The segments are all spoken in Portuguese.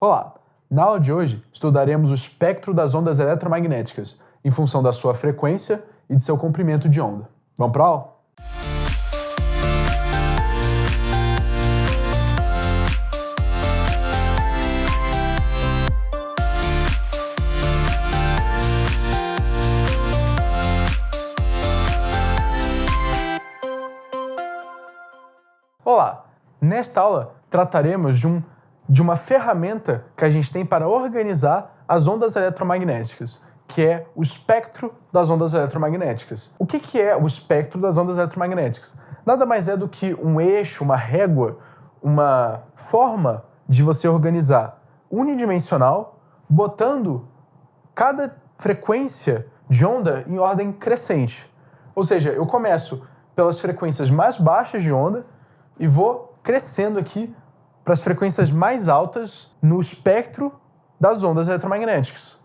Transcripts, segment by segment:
Olá! Na aula de hoje, estudaremos o espectro das ondas eletromagnéticas, em função da sua frequência e de seu comprimento de onda. Vamos para a aula? Olá! Nesta aula, trataremos de uma ferramenta que a gente tem para organizar as ondas eletromagnéticas, que é o espectro das ondas eletromagnéticas. O que é o espectro das ondas eletromagnéticas? Nada mais é do que um eixo, uma régua, uma forma de você organizar unidimensional, botando cada frequência de onda em ordem crescente. Ou seja, eu começo pelas frequências mais baixas de onda e vou crescendo aqui para as frequências mais altas no espectro das ondas eletromagnéticas.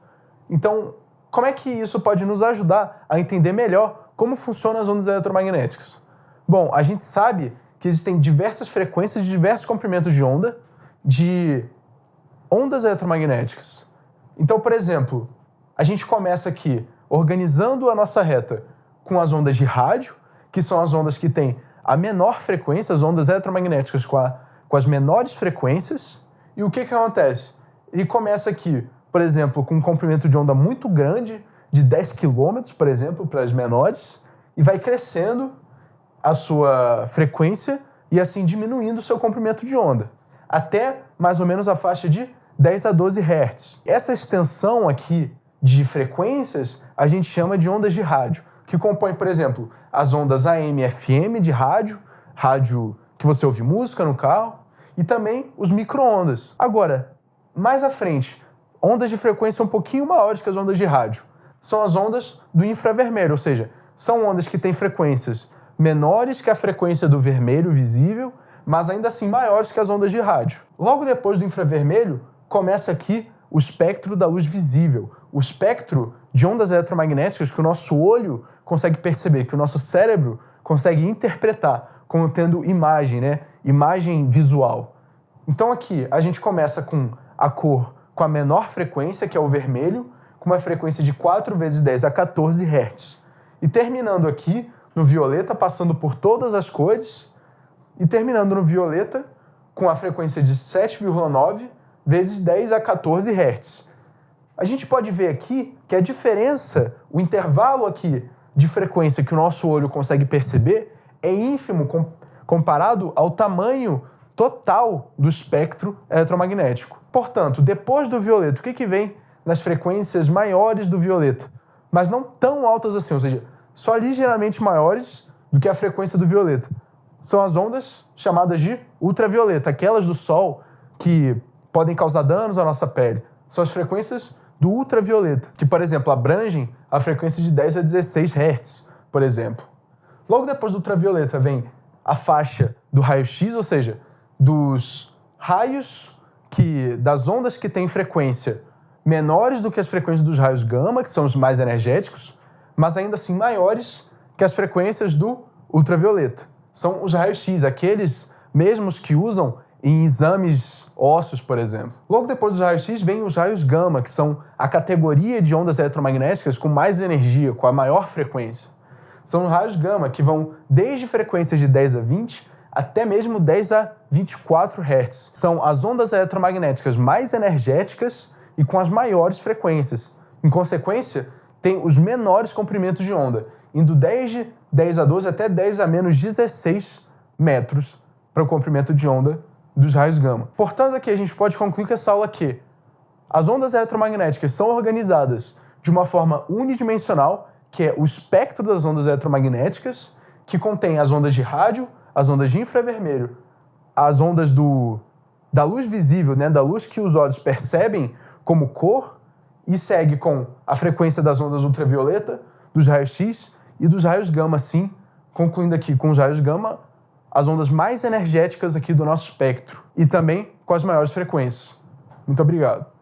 Então, como é que isso pode nos ajudar a entender melhor como funcionam as ondas eletromagnéticas? Bom, a gente sabe que existem diversas frequências de diversos comprimentos de onda de ondas eletromagnéticas. Então, por exemplo, a gente começa aqui organizando a nossa reta com as ondas de rádio, que são as ondas que têm a menor frequência, as ondas eletromagnéticas com as menores frequências. E o que acontece? Ele começa aqui, por exemplo, com um comprimento de onda muito grande, de 10 km, por exemplo, para as menores, e vai crescendo a sua frequência e assim diminuindo o seu comprimento de onda, até mais ou menos a faixa de 10 a 12 Hz. Essa extensão aqui de frequências a gente chama de ondas de rádio, que compõem, por exemplo, as ondas AM e FM de rádio que você ouve música no carro, e também os micro-ondas. Agora, mais à frente, ondas de frequência um pouquinho maiores que as ondas de rádio são as ondas do infravermelho, ou seja, são ondas que têm frequências menores que a frequência do vermelho visível, mas ainda assim maiores que as ondas de rádio. Logo depois do infravermelho, começa aqui o espectro da luz visível, o espectro de ondas eletromagnéticas que o nosso olho consegue perceber, que o nosso cérebro consegue interpretar como tendo imagem, imagem visual. Então aqui a gente começa com a cor com a menor frequência, que é o vermelho, com uma frequência de 4 vezes 10 a 14 Hz. E terminando aqui no violeta, passando por todas as cores, e terminando no violeta com a frequência de 7,9 vezes 10 a 14 Hz. A gente pode ver aqui que a diferença, o intervalo aqui de frequência que o nosso olho consegue perceber é ínfimo comparado ao tamanho total do espectro eletromagnético. Portanto, depois do violeta, o que vem nas frequências maiores do violeta? Mas não tão altas assim, ou seja, só ligeiramente maiores do que a frequência do violeta. São as ondas chamadas de ultravioleta, aquelas do Sol que podem causar danos à nossa pele. São as frequências do ultravioleta, que, por exemplo, abrangem a frequência de 10 a 16 Hz, por exemplo. Logo depois do ultravioleta vem a faixa do raio-x, ou seja, dos raios das ondas que têm frequência menores do que as frequências dos raios gama, que são os mais energéticos, mas ainda assim maiores que as frequências do ultravioleta. São os raios-x, aqueles mesmos que usam em exames ósseos, por exemplo. Logo depois dos raios-x vem os raios gama, que são a categoria de ondas eletromagnéticas com mais energia, com a maior frequência. São os raios gama que vão desde frequências de 10 a 20 até mesmo 10 a 24 Hz. São as ondas eletromagnéticas mais energéticas e com as maiores frequências. Em consequência, tem os menores comprimentos de onda, indo desde 10 a 12 até 10 a menos 16 metros para o comprimento de onda dos raios gama. Portanto, aqui a gente pode concluir com essa aula que as ondas eletromagnéticas são organizadas de uma forma unidimensional, que é o espectro das ondas eletromagnéticas, que contém as ondas de rádio, as ondas de infravermelho, as ondas da luz visível, da luz que os olhos percebem como cor, e segue com a frequência das ondas ultravioleta, dos raios-x e dos raios gama, sim, concluindo aqui com os raios gama, as ondas mais energéticas aqui do nosso espectro, e também com as maiores frequências. Muito obrigado.